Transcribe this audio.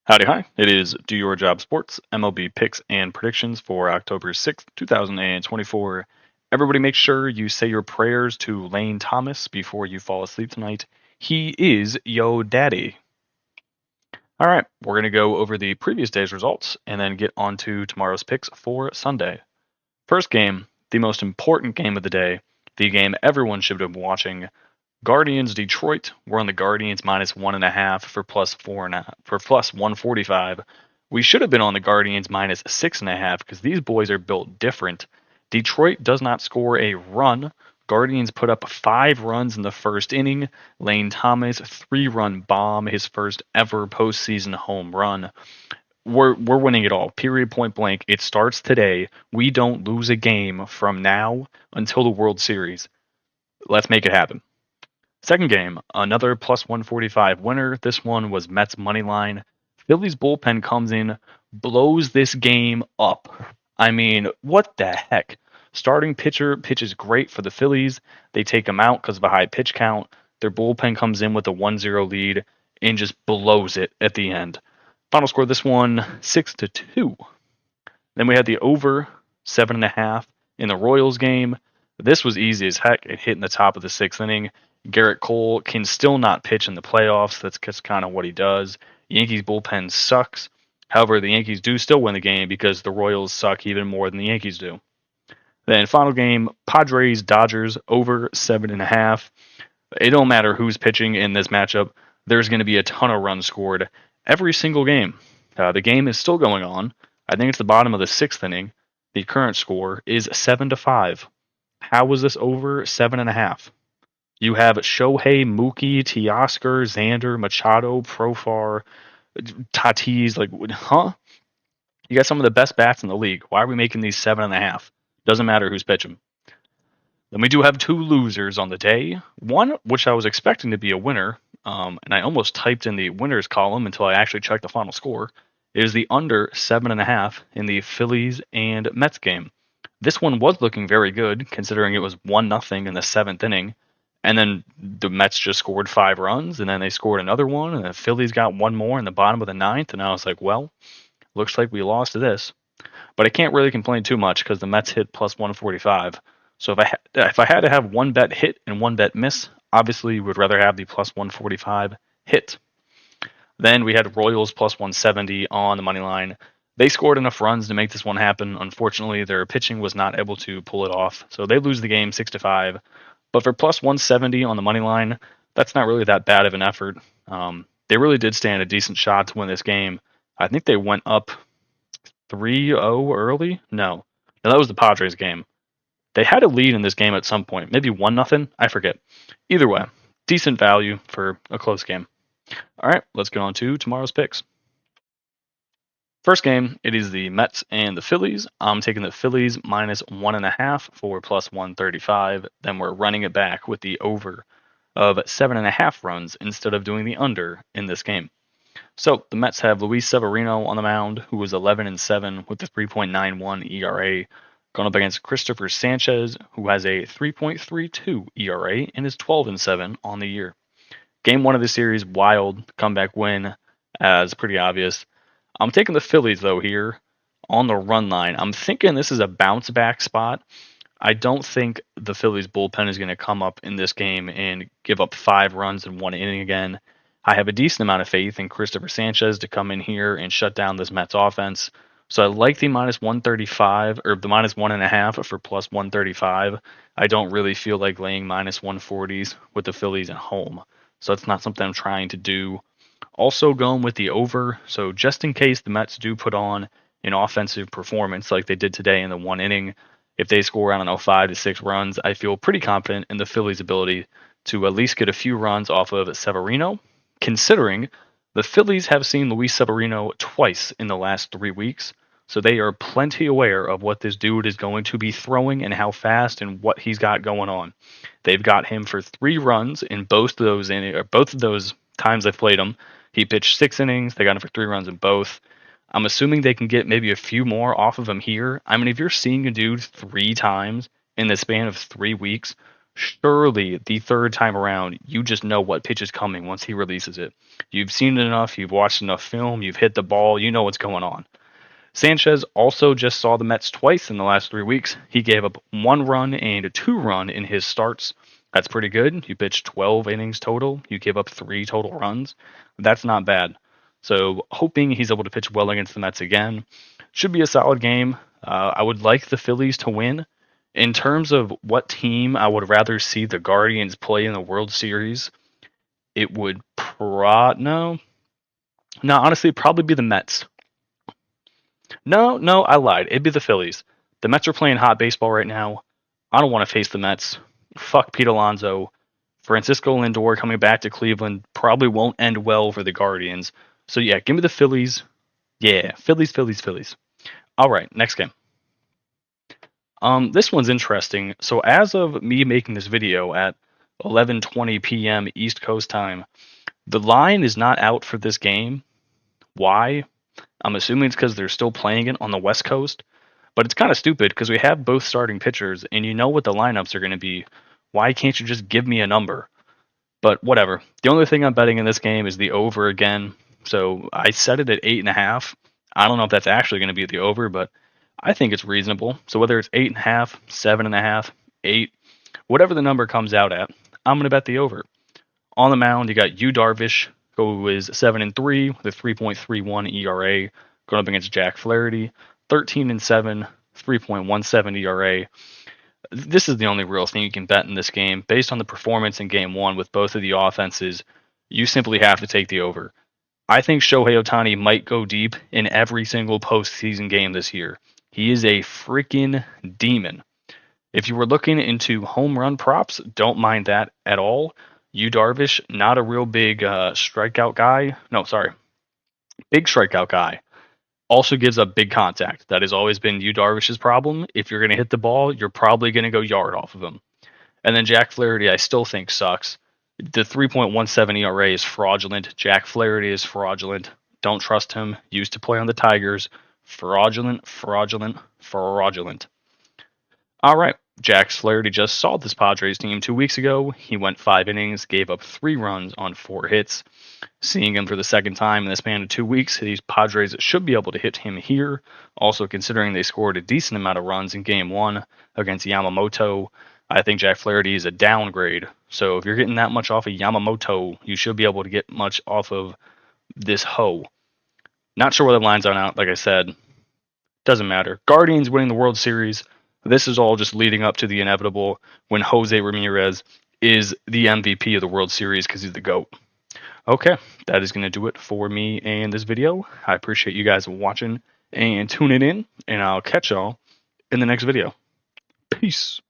Howdy, hi. It is Do Your Job Sports, MLB Picks and Predictions for October 6th, 2024. Everybody make sure you say your prayers to Lane Thomas before you fall asleep tonight. He is yo daddy. All right, we're going to go over the previous day's results and then get on to tomorrow's picks for Sunday. First game, the most important game of the day, the game everyone should have been watching. Guardians Detroit. We're on the Guardians -1.5 for plus 145. We should have been on the Guardians -6.5 because these boys are built different. Detroit does not score a run. Guardians put up 5 runs in the first inning. Lane Thomas 3-run bomb, his first ever postseason home run. We're winning it all. Period. Point blank. It starts today. We don't lose a game from now until the World Series. Let's make it happen. Second game, another plus 145 winner. This one was Mets money line. Phillies bullpen comes in, blows this game up. I mean, what the heck? Starting pitcher pitches great for the Phillies. They take him out because of a high pitch count. Their bullpen comes in with a 1-0 lead and just blows it at the end. Final score this one 6-2. Then we had the over 7.5 in the Royals game. This was easy as heck. It hit in the top of the 6th inning. Garrett Cole can still not pitch in the playoffs. That's just kind of what he does. Yankees bullpen sucks. However, the Yankees do still win the game because the Royals suck even more than the Yankees do. Then final game, Padres Dodgers over 7.5. It don't matter who's pitching in this matchup. There's going to be a ton of runs scored every single game. The game is still going on. I think it's the bottom of the 6th inning. The current score is 7-5. How was this over 7.5? You have Shohei, Mookie, Teoscar, Xander, Machado, Profar, Tatis. Like, huh? You got some of the best bats in the league. Why are we making these 7.5? Doesn't matter who's pitching. Then we do have 2 losers on the day. One, which I was expecting to be a winner, and I almost typed in the winners column until I actually checked the final score, is the under 7.5 in the Phillies and Mets game. This one was looking very good, considering it was 1-0 in the 7th inning. And then the Mets just scored 5 runs, and then they scored another one, and the Phillies got one more in the bottom of the 9th, and I was like, well, looks like we lost to this. But I can't really complain too much because the Mets hit plus 145. So if I had to have one bet hit and one bet miss, obviously would rather have the plus 145 hit. Then we had Royals plus 170 on the money line. They scored enough runs to make this one happen. Unfortunately, their pitching was not able to pull it off, so they lose the game 6-5. But for plus 170 on the money line, that's not really that bad of an effort. They really did stand a decent shot to win this game. I think they went up 3-0 early. No, that was the Padres game. They had a lead in this game at some point, maybe 1-0. I forget. Either way, decent value for a close game. All right, let's get on to tomorrow's picks. First game, it is the Mets and the Phillies. I'm taking the Phillies -1.5 for plus 135. Then we're running it back with the over of 7.5 runs instead of doing the under in this game. So the Mets have Luis Severino on the mound, who was 11-7 with a 3.91 ERA, going up against Christopher Sanchez, who has a 3.32 ERA and is 12-7 on the year. Game 1 of the series, wild comeback win, as pretty obvious. I'm taking the Phillies, though, here on the run line. I'm thinking this is a bounce back spot. I don't think the Phillies bullpen is going to come up in this game and give up 5 runs in 1 inning again. I have a decent amount of faith in Christopher Sanchez to come in here and shut down this Mets offense. So I like the -135 or the -1.5 for plus 135. I don't really feel like laying -140s with the Phillies at home. So that's not something I'm trying to do. Also going with the over, so just in case the Mets do put on an offensive performance like they did today in the 1 inning, if they score, I don't know, 5 to 6 runs, I feel pretty confident in the Phillies' ability to at least get a few runs off of Severino, considering the Phillies have seen Luis Severino twice in the last 3 weeks, so they are plenty aware of what this dude is going to be throwing and how fast and what he's got going on. They've got him for 3 runs in both of those times they've played him. He pitched 6 innings. They got him for 3 runs in both. I'm assuming they can get maybe a few more off of him here. I mean, if you're seeing a dude 3 times in the span of 3 weeks, Surely the third time around, you just know what pitch is coming once he releases it. You've seen it enough, you've watched enough film, you've hit the ball, you know what's going on. Sanchez also just saw the Mets twice in the last 3 weeks. He gave up 1 run and a 2 run in his starts. That's pretty good. You pitched 12 innings total. You gave up 3 total runs. That's not bad. So hoping he's able to pitch well against the Mets again. Should be a solid game. I would like the Phillies to win. In terms of what team I would rather see the Guardians play in the World Series, it would honestly probably be the Mets. No, I lied. It'd be the Phillies. The Mets are playing hot baseball right now. I don't want to face the Mets. Fuck Pete Alonso. Francisco Lindor coming back to Cleveland probably won't end well for the Guardians. So yeah, give me the Phillies. Yeah, Phillies. All right, next game. This one's interesting. So as of me making this video at 11:20 p.m. East Coast time, the line is not out for this game. Why? I'm assuming it's because they're still playing it on the West Coast, but it's kind of stupid because we have both starting pitchers and you know what the lineups are going to be. Why can't you just give me a number? But whatever. The only thing I'm betting in this game is the over again. So I set it at 8.5. I don't know if that's actually going to be the over, but I think it's reasonable. So whether it's 8.5, 7.5, 8, whatever the number comes out at, I'm going to bet the over. On the mound, you got Yu Darvish, who is 7-3 with a 3.31 ERA, going up against Jack Flaherty, 13-7, 3.17 ERA. This is the only real thing you can bet in this game. Based on the performance in Game 1 with both of the offenses, you simply have to take the over. I think Shohei Ohtani might go deep in every single postseason game this year. He is a freaking demon. If you were looking into home run props, don't mind that at all. Yu Darvish, not a real big strikeout guy. No, sorry. Big strikeout guy. Also gives up big contact. That has always been Yu Darvish's problem. If you're going to hit the ball, you're probably going to go yard off of him. And then Jack Flaherty, I still think sucks. The 3.17 ERA is fraudulent. Jack Flaherty is fraudulent. Don't trust him. Used to play on the Tigers. Fraudulent. All right. Jack Flaherty just saw this Padres team 2 weeks ago. He went 5 innings, gave up 3 runs on 4 hits. Seeing him for the second time in the span of 2 weeks, these Padres should be able to hit him here. Also, considering they scored a decent amount of runs in Game 1 against Yamamoto, I think Jack Flaherty is a downgrade. So if you're getting that much off of Yamamoto, you should be able to get much off of this hoe. Not sure where the lines are out, like I said. Doesn't matter. Guardians winning the World Series. This is all just leading up to the inevitable when Jose Ramirez is the MVP of the World Series because he's the GOAT. Okay, that is going to do it for me and this video. I appreciate you guys watching and tuning in, and I'll catch y'all in the next video. Peace.